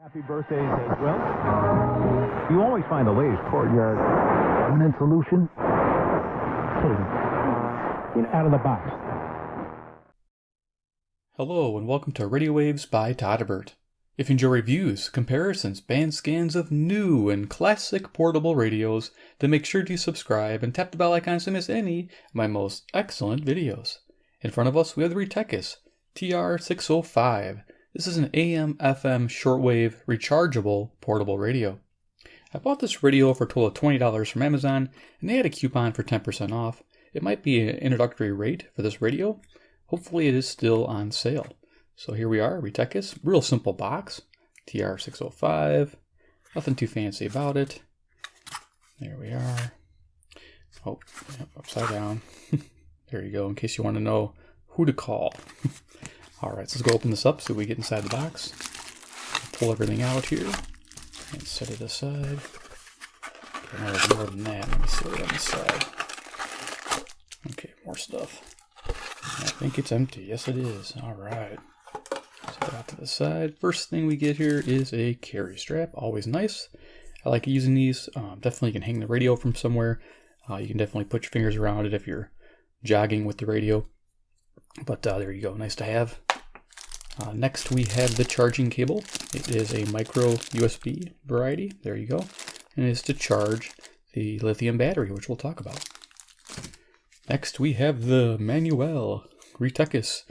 Happy birthdays as well. You always find the latest courtyard permanent solution. Out of the box. Hello and welcome to Radio Waves by todderbert. If you enjoy reviews, comparisons, band scans of new and classic portable radios, then make sure to subscribe and tap the bell icon to miss any of my most excellent videos. In front of us we have the Retekess TR605. This is an AM/FM shortwave rechargeable portable radio. I bought this radio for a total of $20 from Amazon, and they had a coupon for 10% off. It might be an introductory rate for this radio. Hopefully it is still on sale. So here we are, Retekess, real simple box, TR605, nothing too fancy about it. There we are. Oh, upside down. There you go, in case you want to know who to call. Alright, so let's go open this up, see what we get inside the box. Pull everything out here and set it aside. Okay, no, there's more than that. Let me see what's on the side. Okay, more stuff. I think it's empty. Yes, it is. Alright. Set that out to the side. First thing we get here is a carry strap. Always nice. I like using these. Definitely can hang the radio from somewhere. You can definitely put your fingers around it if you're jogging with the radio. But there you go. Nice to have. Next we have the charging cable. It is a micro USB variety. There you go. And it is to charge the lithium battery, which we'll talk about. Next we have the manual Retekess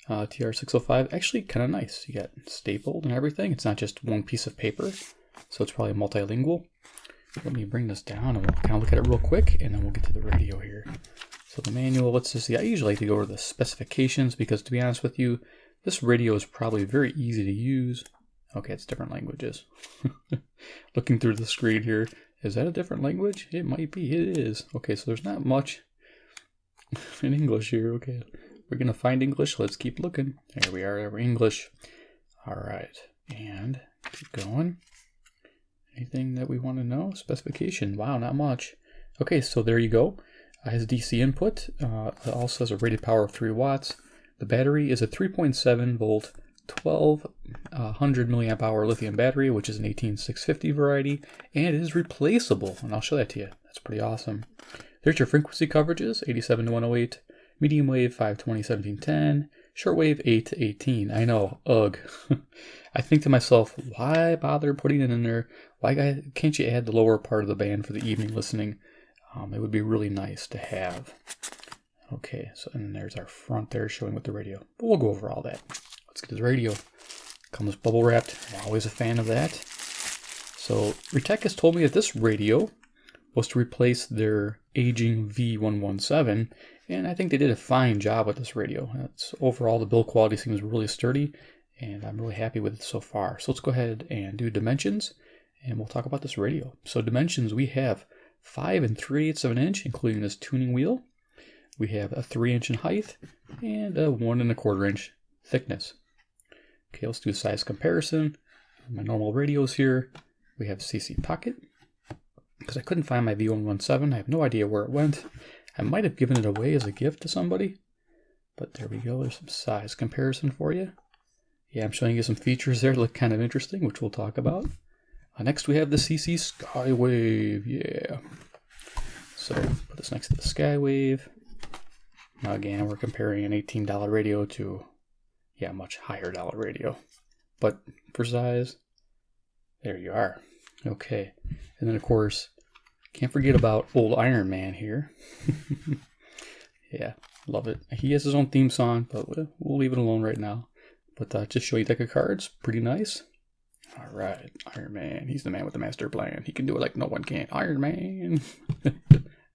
TR605. Actually kind of nice. You got stapled and everything. It's not just one piece of paper. So it's probably multilingual. Let me bring this down and we'll kind of look at it real quick and then we'll get to the radio here. So the manual, let's just see. I usually like to go over the specifications because to be honest with you, this radio is probably very easy to use. Okay, it's different languages. Looking through the screen here, is that a different language? It might be, it is. Okay, so there's not much in English here. Okay, we're gonna find English. Let's keep looking. There we are, we're English. All right, and keep going. Anything that we want to know? Specification, wow, not much. Okay, so there you go. It has DC input. It also has a rated power of 3 watts. The battery is a 3.7 volt, 1200 milliamp hour lithium battery, which is an 18650 variety, and it is replaceable. And I'll show that to you. That's pretty awesome. There's your frequency coverages: 87 to 108, medium wave 520 1710, shortwave 8 to 18. I know, ugh. I think to myself, why bother putting it in there? Why can't you add the lower part of the band for the evening listening? It would be really nice to have. Okay, so and there's our front there showing with the radio. But we'll go over all that. Let's get to the radio. Comes bubble wrapped. I'm always a fan of that. So Retekess told me that this radio was to replace their aging V117, and I think they did a fine job with this radio. Overall, the build quality seems really sturdy, and I'm really happy with it so far. So let's go ahead and do dimensions, and we'll talk about this radio. So dimensions, we have 5 3/8 of an inch, including this tuning wheel. We have a 3-inch in height and a 1 1/4 inch thickness. Okay, let's do a size comparison. My normal radios here. We have CC pocket. Because I couldn't find my V117, I have no idea where it went. I might have given it away as a gift to somebody. But there we go, there's some size comparison for you. Yeah, I'm showing you some features there that look kind of interesting, which we'll talk about. Next we have the CC Skywave, yeah. So put this next to the Skywave. Now again, we're comparing an $18 radio to, yeah, much higher dollar radio. But for size, there you are. Okay, and then of course, can't forget about old Iron Man here. Yeah, love it. He has his own theme song, but we'll leave it alone right now. But just show you a deck of cards, pretty nice. All right, Iron Man. He's the man with the master plan. He can do it like no one can. Iron Man.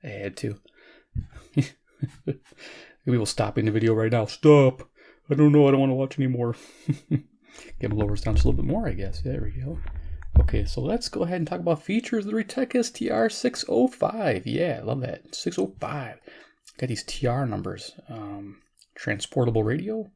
I had to. Maybe we'll stop in the video right now. Stop. I don't know. I don't want to watch anymore. Get him lower down just a little bit more, I guess. There we go. Okay, so let's go ahead and talk about features of the Retekess TR605. Yeah, I love that. 605. Got these TR numbers. Transportable radio.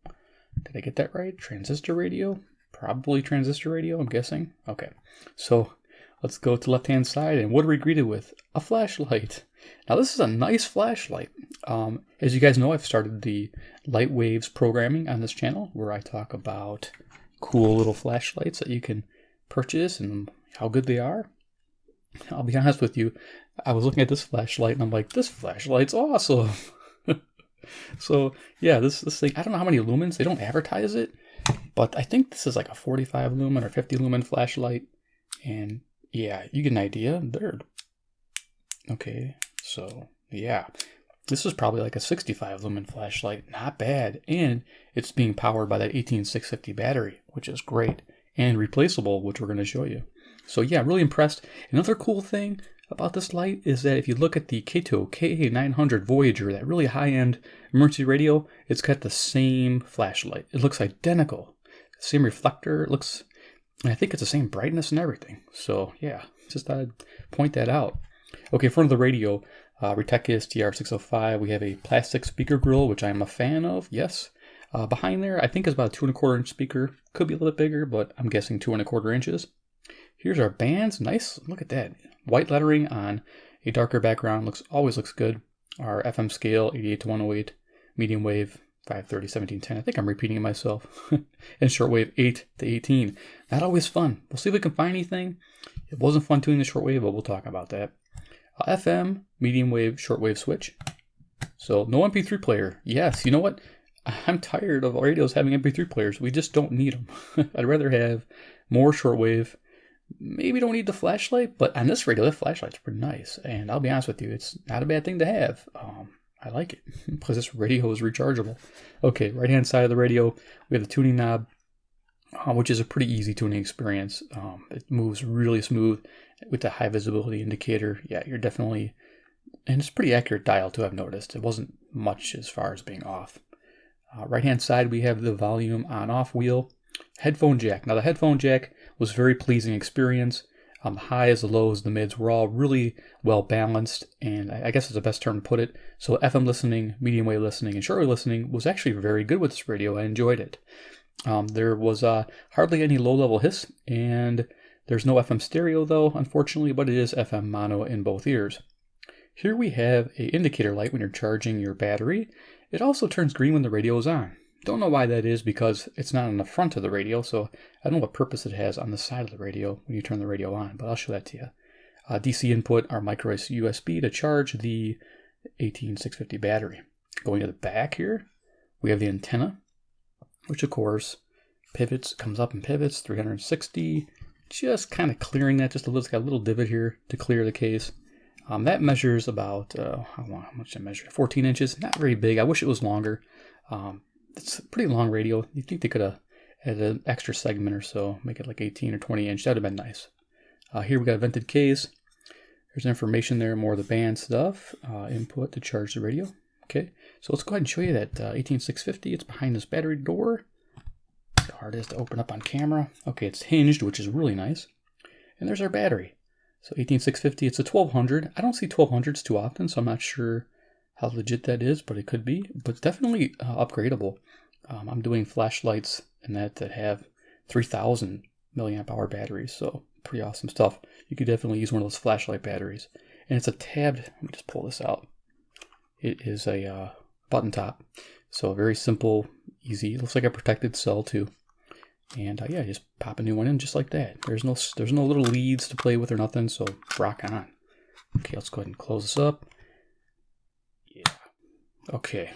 Did I get that right? Transistor radio. Probably transistor radio, I'm guessing. Okay, so let's go to the left-hand side, and what are we greeted with? A flashlight. Now this is a nice flashlight. As you guys know, I've started the Light Waves programming on this channel, where I talk about cool little flashlights that you can purchase and how good they are. I'll be honest with you, I was looking at this flashlight and I'm like, this flashlight's awesome. So yeah, this thing, I don't know how many lumens, they don't advertise it, but I think this is like a 45 lumen or 50 lumen flashlight. And yeah, you get an idea. Okay, so yeah, this is probably like a 65 lumen flashlight, not bad. And it's being powered by that 18650 battery, which is great, and replaceable, which we're going to show you. So yeah, really impressed. Another cool thing about this light is that if you look at the Kato KA900 Voyager, that really high-end emergency radio, it's got the same flashlight. It looks identical. Same reflector. It looks, and I think it's the same brightness and everything. So yeah, just thought I'd point that out. Okay, in front of the radio, Retekess TR605, we have a plastic speaker grill, which I'm a fan of, yes. Behind there, I think is about a 2¼ inch speaker. Could be a little bit bigger, but I'm guessing 2¼ inches. Here's our bands. Nice. Look at that. White lettering on a darker background. Always looks good. Our FM scale, 88 to 108. Medium wave, 530, 1710. I think I'm repeating myself. And shortwave, 8 to 18. Not always fun. We'll see if we can find anything. It wasn't fun tuning the shortwave, but we'll talk about that. FM, medium wave, shortwave switch. So no MP3 player. Yes, you know what? I'm tired of radios having MP3 players. We just don't need them. I'd rather have more shortwave. Maybe don't need the flashlight, but on this radio, the flashlight's pretty nice. And I'll be honest with you, it's not a bad thing to have. I like it because this radio is rechargeable. Okay, right-hand side of the radio, we have the tuning knob, which is a pretty easy tuning experience. It moves really smooth with the high visibility indicator. Yeah, you're definitely, and it's a pretty accurate dial too, I've noticed. It wasn't much as far as being off. Right-hand side, we have the volume on-off wheel. Headphone jack. Now the headphone jack was a very pleasing experience. The highs, the lows, the mids were all really well balanced, and I guess is the best term to put it. So FM listening, medium wave listening, and shortwave listening was actually very good with this radio. I enjoyed it. There was hardly any low-level hiss, and there's no FM stereo though, unfortunately, but it is FM mono in both ears. Here we have an indicator light when you're charging your battery. It also turns green when the radio is on. Don't know why that is because it's not on the front of the radio, so I don't know what purpose it has on the side of the radio when you turn the radio on, but I'll show that to you. DC input, our micro USB to charge the 18650 battery. Going to the back here, we have the antenna, which of course pivots, comes up and pivots 360, just kind of clearing that just a little. It's got a little divot here to clear the case. That measures about, how much did I measure? 14 inches, not very big. I wish it was longer. It's a pretty long radio. You think they could have added an extra segment or so, make it like 18 or 20 inch. That would have been nice. Here we got a vented case. There's information there, more of the band stuff. Input to charge the radio. Okay, so let's go ahead and show you that 18650. It's behind this battery door. The hard is to open up on camera. Okay, it's hinged, which is really nice. And there's our battery. So 18650, it's a 1200. I don't see 1200s too often, so I'm not sure how legit that is, but it could be. But it's definitely upgradable. I'm doing flashlights and that have 3000 milliamp hour batteries, so pretty awesome stuff. You could definitely use one of those flashlight batteries. And it's a tabbed, let me just pull this out. It is a button top, so very simple, easy. It looks like a protected cell too. And yeah, just pop a new one in just like that. There's no little leads to play with or nothing, so rock on. Okay, let's go ahead and close this up. Yeah. Okay.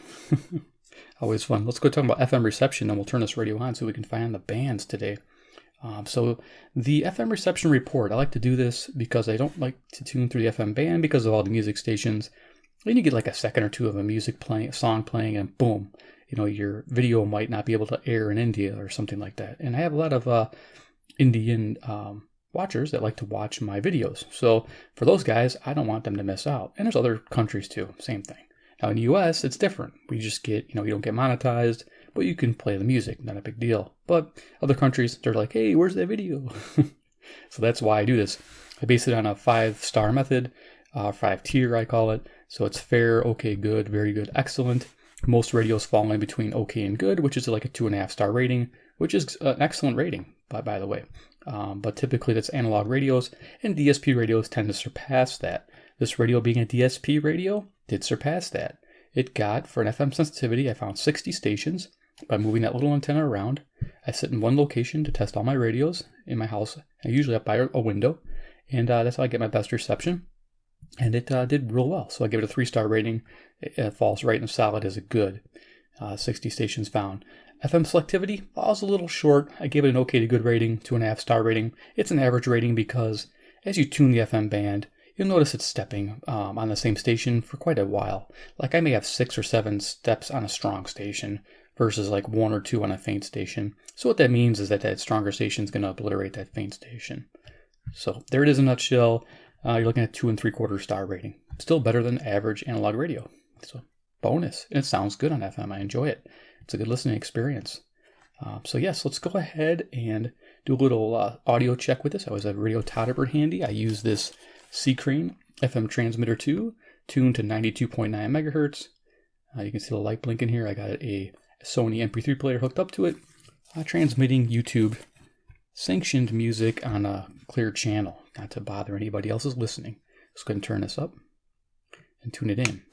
Always fun. Let's go talk about FM reception, and we'll turn this radio on so we can find the bands today. So the FM reception report, I like to do this because I don't like to tune through the FM band because of all the music stations. Then you get like a second or two of a song playing, and boom, your video might not be able to air in India or something like that. And I have a lot of Indian watchers that like to watch my videos. So for those guys, I don't want them to miss out. And there's other countries too, same thing. Now in the US, it's different. We just get, you don't get monetized, but you can play the music, not a big deal. But other countries, they're like, hey, where's that video? So that's why I do this. I base it on a 5-star method, 5-tier I call it. So it's fair, okay, good, very good, excellent. Most radios fall in between okay and good, which is like a 2.5-star rating, which is an excellent rating, by the way. But typically that's analog radios, and DSP radios tend to surpass that. This radio being a DSP radio did surpass that. It got, for an FM sensitivity, I found 60 stations by moving that little antenna around. I sit in one location to test all my radios in my house. I usually up by a window, and that's how I get my best reception. And it did real well. So I give it a 3-star rating. It falls right in solid as a good. 60 stations found. FM selectivity falls a little short. I gave it an okay to good rating, 2.5-star rating. It's an average rating because as you tune the FM band, you'll notice it's stepping on the same station for quite a while. Like I may have 6 or 7 steps on a strong station versus like 1 or 2 on a faint station. So what that means is that stronger station is going to obliterate that faint station. So there it is in a nutshell. You're looking at 2.75-star rating. Still better than average analog radio. So bonus. And it sounds good on FM. I enjoy it. It's a good listening experience. So yes, let's go ahead and do a little audio check with this. I always have Radio Todderbert handy. I use this C-Crane FM transmitter 2, tuned to 92.9 megahertz. You can see the light blinking here. I got a Sony MP3 player hooked up to it, transmitting YouTube sanctioned music on a clear channel, not to bother anybody else's listening. Let's go ahead and turn this up and tune it in.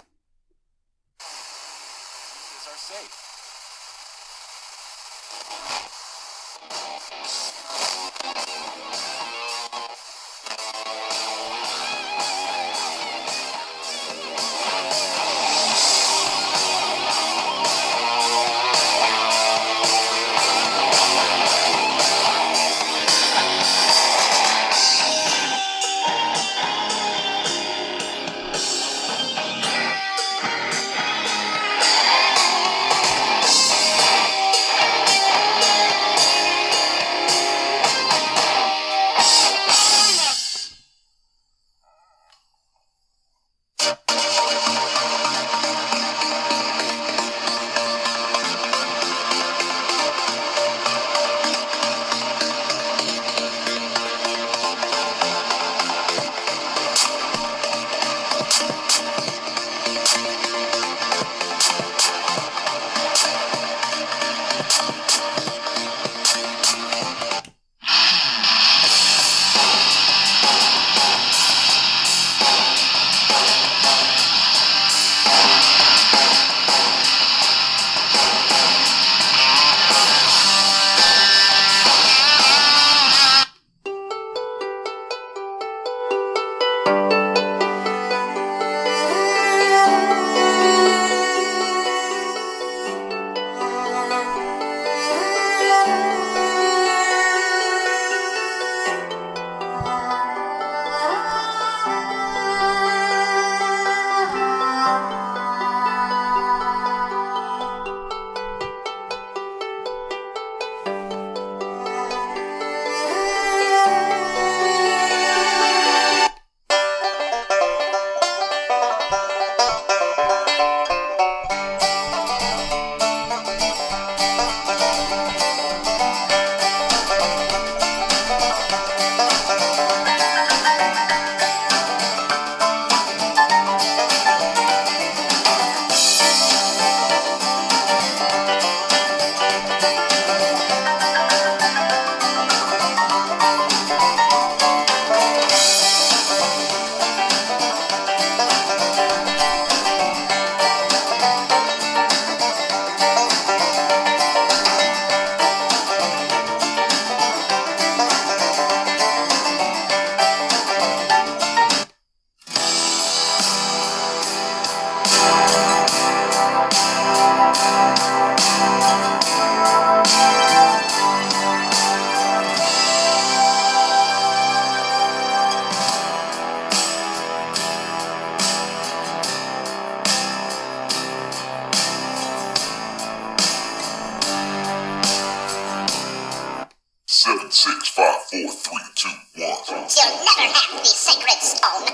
You'll never have the sacred stone.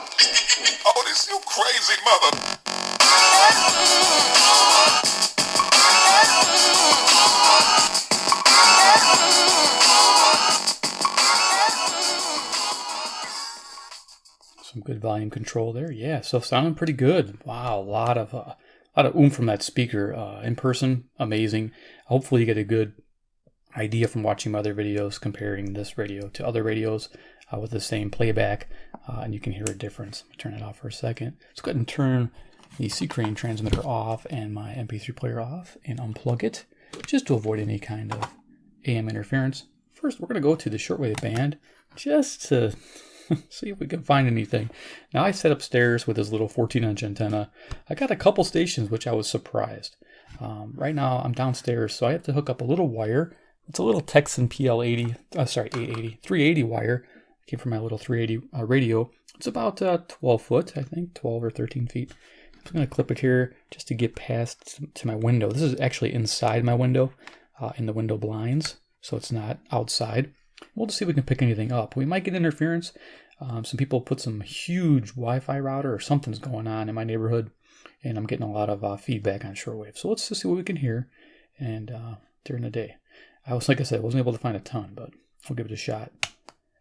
Oh, this you crazy mother. Some good volume control there. Yeah, so sounding pretty good. Wow, a lot of oomph from that speaker. In person, amazing. Hopefully you get a good idea from watching my other videos comparing this radio to other radios with the same playback, and you can hear a difference. Turn it off for a second. Let's go ahead and turn the C-Crane transmitter off and my MP3 player off and unplug it, just to avoid any kind of AM interference. First, we're going to go to the shortwave band just to see if we can find anything. Now, I set upstairs with this little 14-inch antenna. I got a couple stations, which I was surprised. Right now, I'm downstairs, so I have to hook up a little wire. It's a little Texan PL80, 380 wire. It came from my little 380 radio. It's about 12 foot, I think, 12 or 13 feet. I'm going to clip it here just to get past to my window. This is actually inside my window, in the window blinds, so it's not outside. We'll just see if we can pick anything up. We might get interference. Some people put some huge Wi-Fi router or something's going on in my neighborhood, and I'm getting a lot of feedback on shortwave. So let's just see what we can hear and during the day. Like I said, I wasn't able to find a ton, but we'll give it a shot.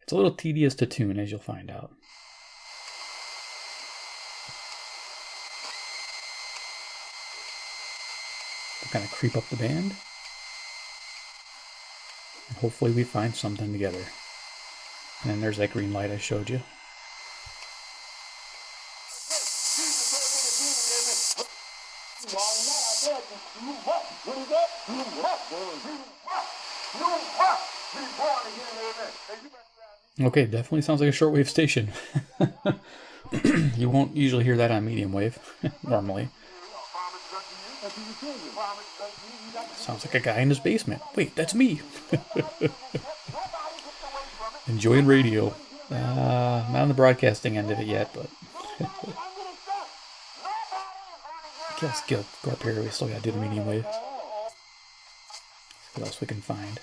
It's a little tedious to tune, as you'll find out. We'll kind of creep up the band. And hopefully we find something together. And then there's that green light I showed you. Okay, definitely sounds like a shortwave station. You won't usually hear that on medium wave, normally. Sounds like a guy in his basement. Wait, that's me. Enjoying radio. Not on the broadcasting end of it yet, but let's go up here. We still gotta do the medium wave. See what else we can find.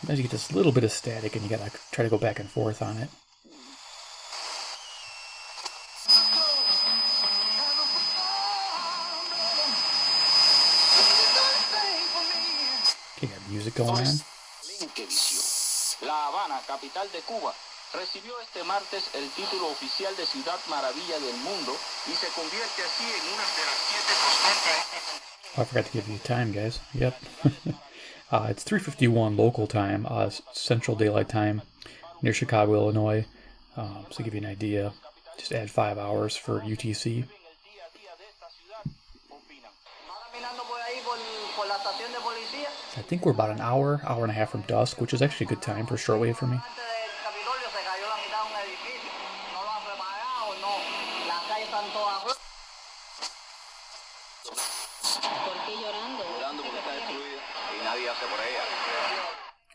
Sometimes you get this little bit of static and you gotta try to go back and forth on it. Okay, got music going on. La Habana, capital de Cuba, recibió este martes el título oficial de Ciudad Maravilla del Mundo y se convierte así en una de las 7 constantes. I forgot to give you time, guys. Yep. It's 3:51 local time, Central Daylight Time, near Chicago, Illinois. So to give you an idea, just add 5 hours for UTC. I think we're about an hour and a half from dusk, which is actually a good time for shortwave for me.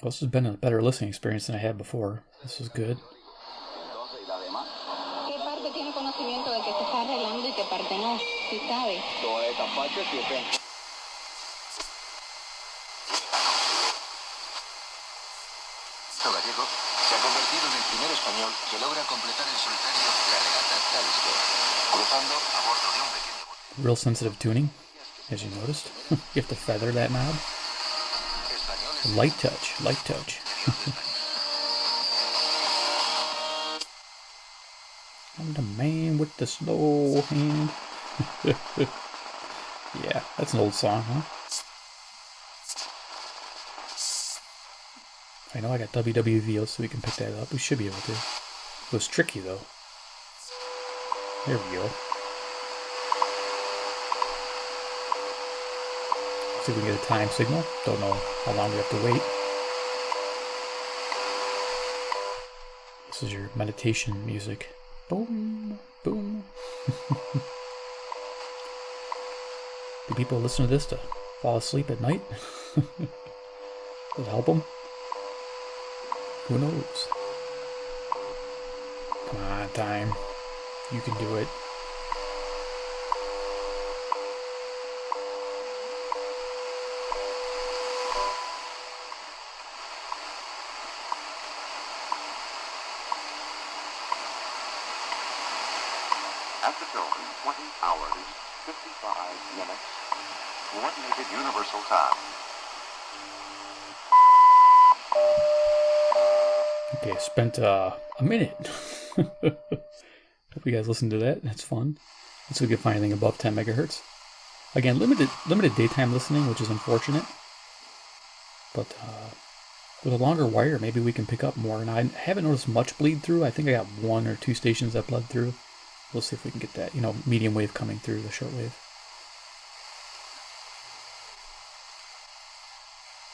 Well, this has been a better listening experience than I had before. This is good. Gallego se ha convertido en el primer español que logra completar en solitario la regata Talisker, cruzando a bordo de un pequeño bote. Real sensitive tuning, as you noticed. You have to feather that knob. Light touch, light touch. I'm the man with the slow hand. Yeah, that's an old song, huh? I know I got WWV, so we can pick that up. We should be able to. It was tricky, though. There we go. See if we can get a time signal. Don't know how long we have to wait. This is your meditation music. Boom, boom. Do people listen to this to fall asleep at night? Does it help them? Who knows? Come on, time. You can do it. At the building, 20 hours, 55 minutes, coordinated universal time. Okay, I spent a minute. Hope you guys listened to that. That's fun. Let's see if we can find anything above 10 megahertz. Again, limited daytime listening, which is unfortunate. But with a longer wire, maybe we can pick up more. And I haven't noticed much bleed through. I think I got 1 or 2 stations that bled through. We'll see if we can get that, medium wave coming through the shortwave.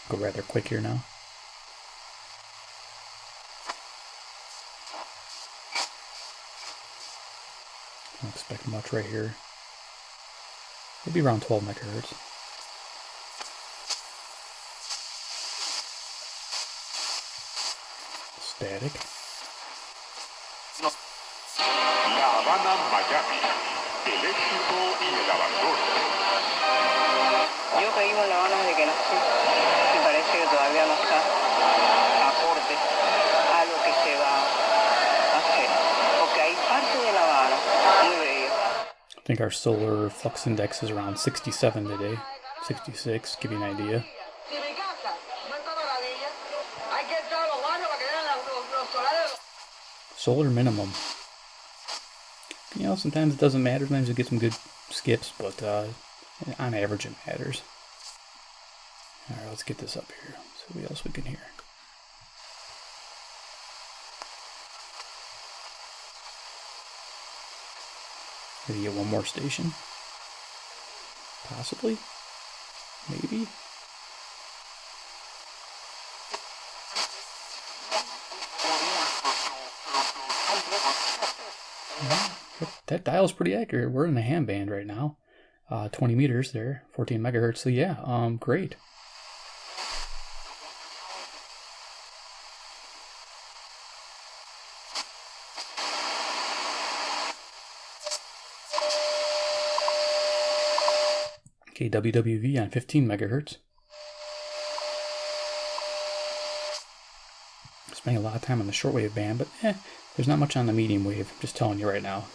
Go rather quick here now. Don't expect much right here. Maybe around 12 megahertz. Static. La Habana, Miami. El éxito y el abandono. Yo que vivo en La Habana desde que nací y parece que todavía no está acorde a lo que se va a hacer. Porque hay parte de La Habana muy bella. I think our solar flux index is around 67 today. 66, give you an idea. Solar minimum. You know, sometimes it doesn't matter. Sometimes you get some good skips, but on average it matters. Alright, let's get this up here. See what else we can hear. Maybe get one more station. Possibly. Maybe. That dial's pretty accurate. We're in the ham band right now. 20 meters there, 14 megahertz. So yeah, great. Okay, WWV on 15 megahertz. Spending a lot of time on the shortwave band, but there's not much on the medium wave. I'm just telling you right now.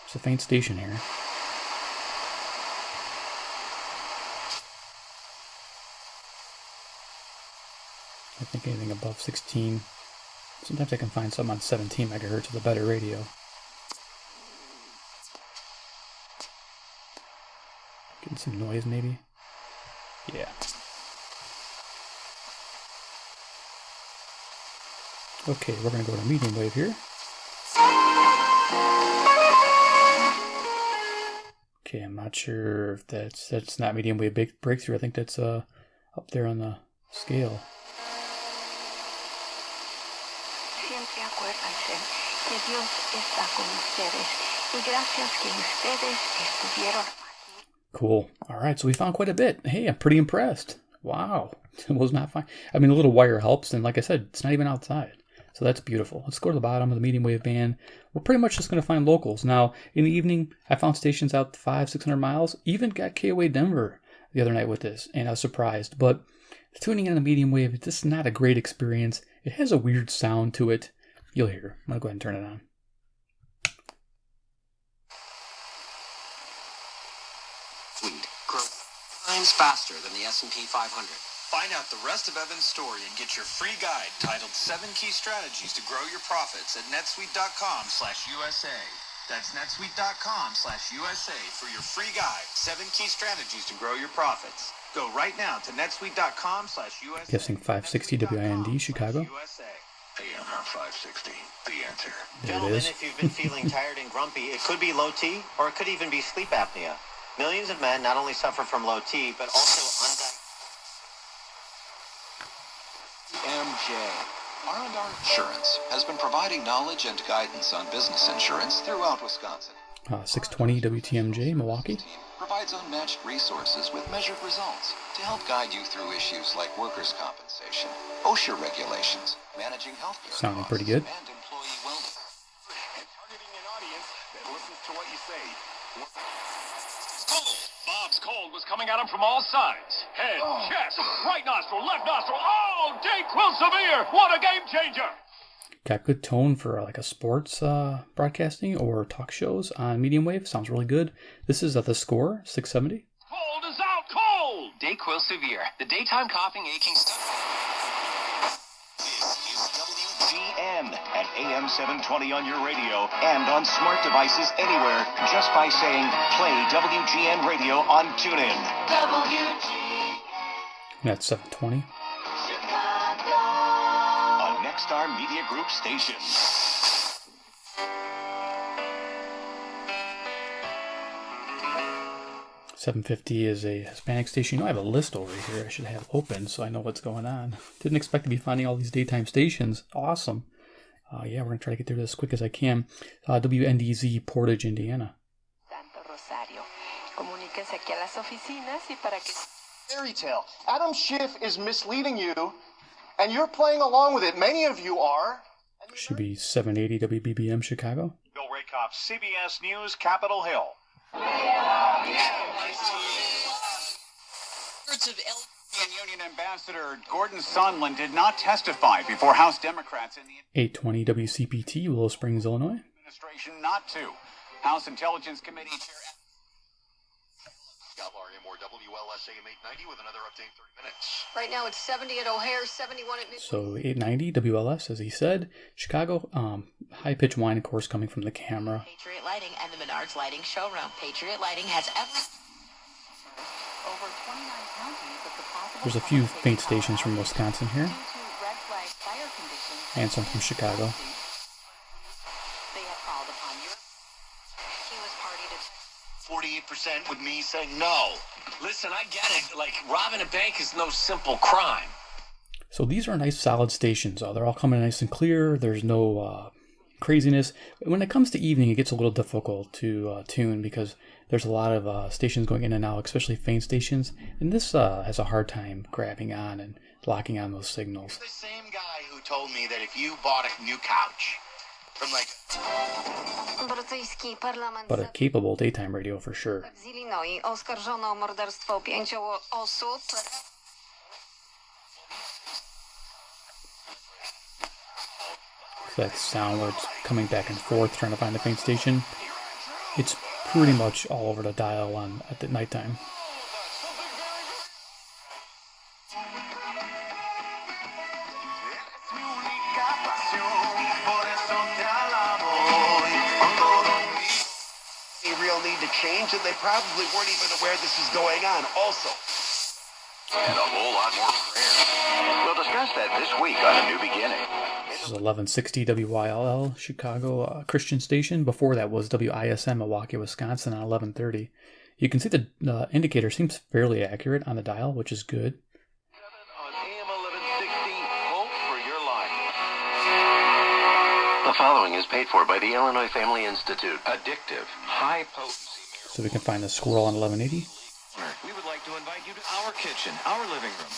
It's a faint station here. I think anything above 16. Sometimes I can find some on 17 megahertz with a better radio. Getting some noise maybe. Yeah. Okay, we're going to go to medium wave here. Okay, I'm not sure if that's not medium wave breakthrough. I think that's up there on the scale. Siempre acuérdense que Dios está con ustedes y gracias que ustedes estuvieron aquí. Cool. All right, so we found quite a bit. Hey, I'm pretty impressed. Wow, it was not fine. I mean, a little wire helps, and like I said, it's not even outside. So that's beautiful. Let's go to the bottom of the medium wave band. We're pretty much just going to find locals. Now, in the evening, I found stations out 500-600 miles. Even got KOA Denver the other night with this, and I was surprised. But tuning in on the medium wave, it's just not a great experience. It has a weird sound to it. You'll hear. I'm going to go ahead and turn it on. Times faster than the S&P 500. Find out the rest of Evan's story and get your free guide titled 7 Key Strategies to Grow Your Profits at netsuite.com/USA. That's netsuite.com/USA for your free guide, 7 Key Strategies to Grow Your Profits. Go right now to netsuite.com/USA. Guessing 560 WIND, Chicago. AM 560, the answer. There it Gentlemen, is. if you've been feeling tired and grumpy, it could be low T, or it could even be sleep apnea. Millions of men not only suffer from low T, but also undiagnosed. MJ. R&R Insurance has been providing knowledge and guidance on business insurance throughout Wisconsin. 620 WTMJ, Milwaukee. Provides unmatched resources with measured results to help guide you through issues like workers' compensation, OSHA regulations, managing healthcare Sounding costs, pretty good. and employee wellness. And targeting an audience that listens to what you say. Bob's cold was coming at him from all sides. Head, chest, right nostril, left nostril. Oh, Dayquil Severe! What a game changer! Got good tone for like a sports broadcasting or talk shows on medium wave. Sounds really good. This is The Score, 670. Cold is out cold! Dayquil Severe, the daytime coughing, aching stuff. This is WGN at AM 720 on your radio and on smart devices anywhere just by saying play WGN radio on TuneIn. WGN. That's 720. A Nexstar Media Group station. 750 is a Hispanic station. You know, I have a list over here I should have open so I know what's going on. Didn't expect to be finding all these daytime stations. Awesome. Yeah, we're going to try to get through this as quick as I can. WNDZ, Portage, Indiana. Fairy tale. Adam Schiff is misleading you, and you're playing along with it. Many of you are. Should be 780 WBBM, Chicago. Bill Rakoff, CBS News, Capitol Hill. Union Ambassador Gordon Sondland did not testify before House Democrats in the 820 WCPT, Willow Springs, Illinois. Administration not to. House Intelligence Committee Chair Scott Laurie, more WLSAM 890 with another update in 30 minutes. Right now it's 70 at O'Hare, 71 at... So 890 WLS, as he said. Chicago, high-pitched whine, of course, coming from the camera. Patriot Lighting and the Menards Lighting Showroom. Patriot Lighting has over 29 counties with the possible... There's a few faint stations from Wisconsin here. And some from Chicago. They have called upon you. He was party to... 48% with me saying no. Listen, I get it. Like, robbing a bank is no simple crime. So these are nice solid stations. They're all coming nice and clear. There's no craziness. When it comes to evening, it gets a little difficult to tune because there's a lot of stations going in and out, especially faint stations. And this has a hard time grabbing on and locking on those signals. The same guy who told me that if you bought a new couch from like... But a capable daytime radio for sure. Z Illinois oskarżono o morderstwo 5 osób. That sound where it's coming back and forth trying to find a faint station. It's pretty much all over the dial at the nighttime. Change, and they probably weren't even aware this is going on also. And a whole lot more prayer. We'll discuss that this week on A New Beginning. This is 1160 WYLL, Chicago Christian station. Before that was WISM, Milwaukee, Wisconsin on 1130. You can see the indicator seems fairly accurate on the dial, which is good. On AM 1160, hope for your life. The following is paid for by the Illinois Family Institute. Addictive, high potency. So we can find the squirrel on 1180. We would like to invite you to our kitchen, our living room.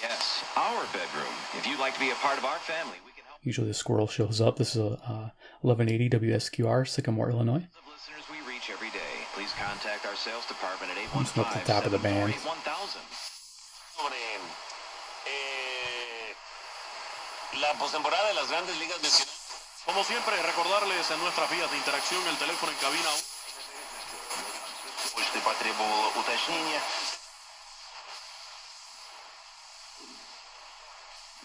Yes, our bedroom. If you'd like to be a part of our family, we can help. Usually the squirrel shows up. This is a 1180 WSQR, Sycamore, Illinois. Listeners we reach every day. Please contact our sales department at Almost up the top of the band. 815-748-1000. La postemporada de las grandes ligas nacionales. Como siempre, recordarles en nuestras vías de interacción el teléfono en cabina. Почты потребовало уточнения.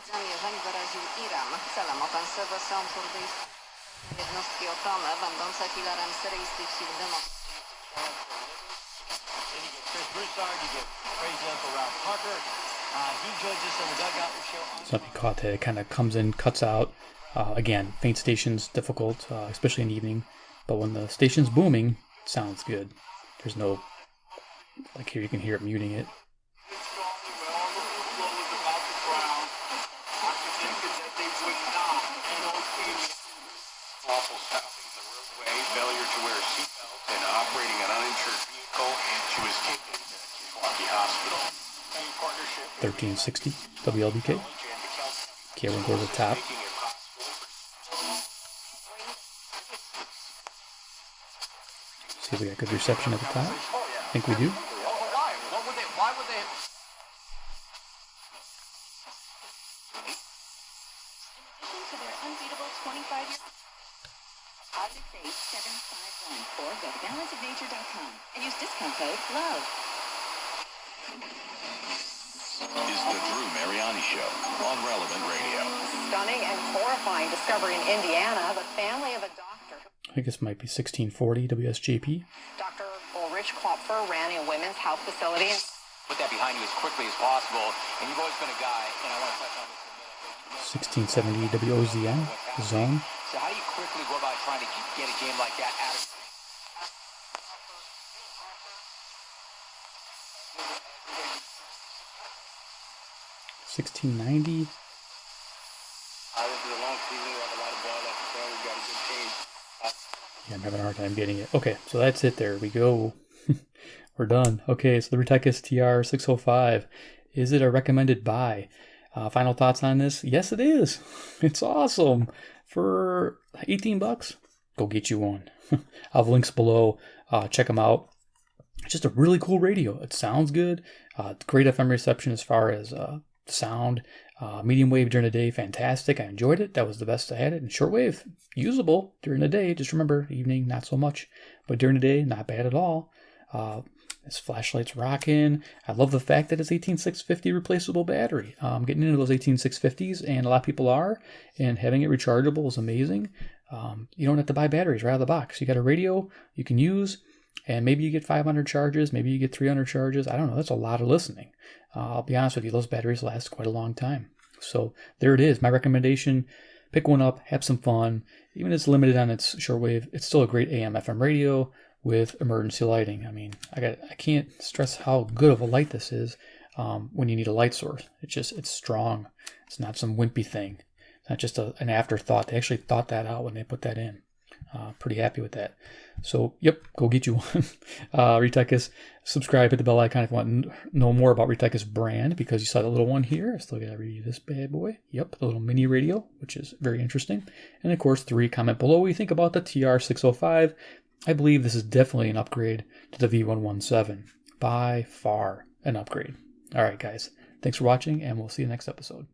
Zamierzeń wyraził Iran. Celem ofensywy są kurdyjskie jednostki ochrony, będące filarem syryjskich sił So if you caught that, it kind of comes in, cuts out. Again, faint stations, difficult, especially in the evening. But when the station's booming, it sounds good. There's no, like here you can hear it muting it. Lawful stopping the roadway, failure to wear a seatbelt, and operating an uninsured vehicle. She was taken to Milwaukee Hospital. 1360 WLBK. Okay, we'll go to the top. See if we got good reception at the top. I think we do. Why would they? To their unbeatable 25-year Object Date 7514. Go to balanceofnature.com and use discount code LOVE. Is the Drew Mariani Show on Relevant Radio. Stunning and horrifying discovery in Indiana. The family of a doctor. I think this might be 1640 WSJP. Dr. Ulrich Klopfer ran a women's health facility. Put that behind you as quickly as possible. And you've always been a guy, and I want to touch on this in a minute. 1670 WOZN, Zone. So how do you quickly go about trying to get a game like that out of... 1690. This is a long season. We have a lot of ball left to throw. We've got a good team. Yeah, I'm having a hard time getting it. Okay, so that's it. There we go. We're done. Okay, so the Retekess TR605. Is it a recommended buy? Final thoughts on this? Yes, it is. It's awesome. For $18, go get you one. I'll have links below. Check them out. It's just a really cool radio. It sounds good. Great FM reception as far as sound. Medium wave during the day, fantastic. I enjoyed it. That was the best I had it. And shortwave, usable during the day. Just remember, evening, not so much. But during the day, not bad at all. This flashlight's rocking. I love the fact that it's 18650 replaceable battery. I'm getting into those 18650s, and a lot of people are. And having it rechargeable is amazing. You don't have to buy batteries right out of the box. You got a radio you can use, and maybe you get 500 charges. Maybe you get 300 charges. I don't know. That's a lot of listening. I'll be honest with you, those batteries last quite a long time. So there it is. My recommendation, pick one up, have some fun. Even if it's limited on its shortwave, it's still a great AM FM radio with emergency lighting. I mean, I can't stress how good of a light this is when you need a light source. It's strong. It's not some wimpy thing. It's not just an afterthought. They actually thought that out when they put that in. Pretty happy with that. So, yep, go get you one. Retekess, subscribe, hit the bell icon if you want to know more about Retekess brand, because you saw the little one here. I still got to review this bad boy. Yep, the little mini radio, which is very interesting. And of course, 3, comment below what you think about the TR605. I believe this is definitely an upgrade to the V117. By far an upgrade. All right, guys. Thanks for watching, and we'll see you next episode.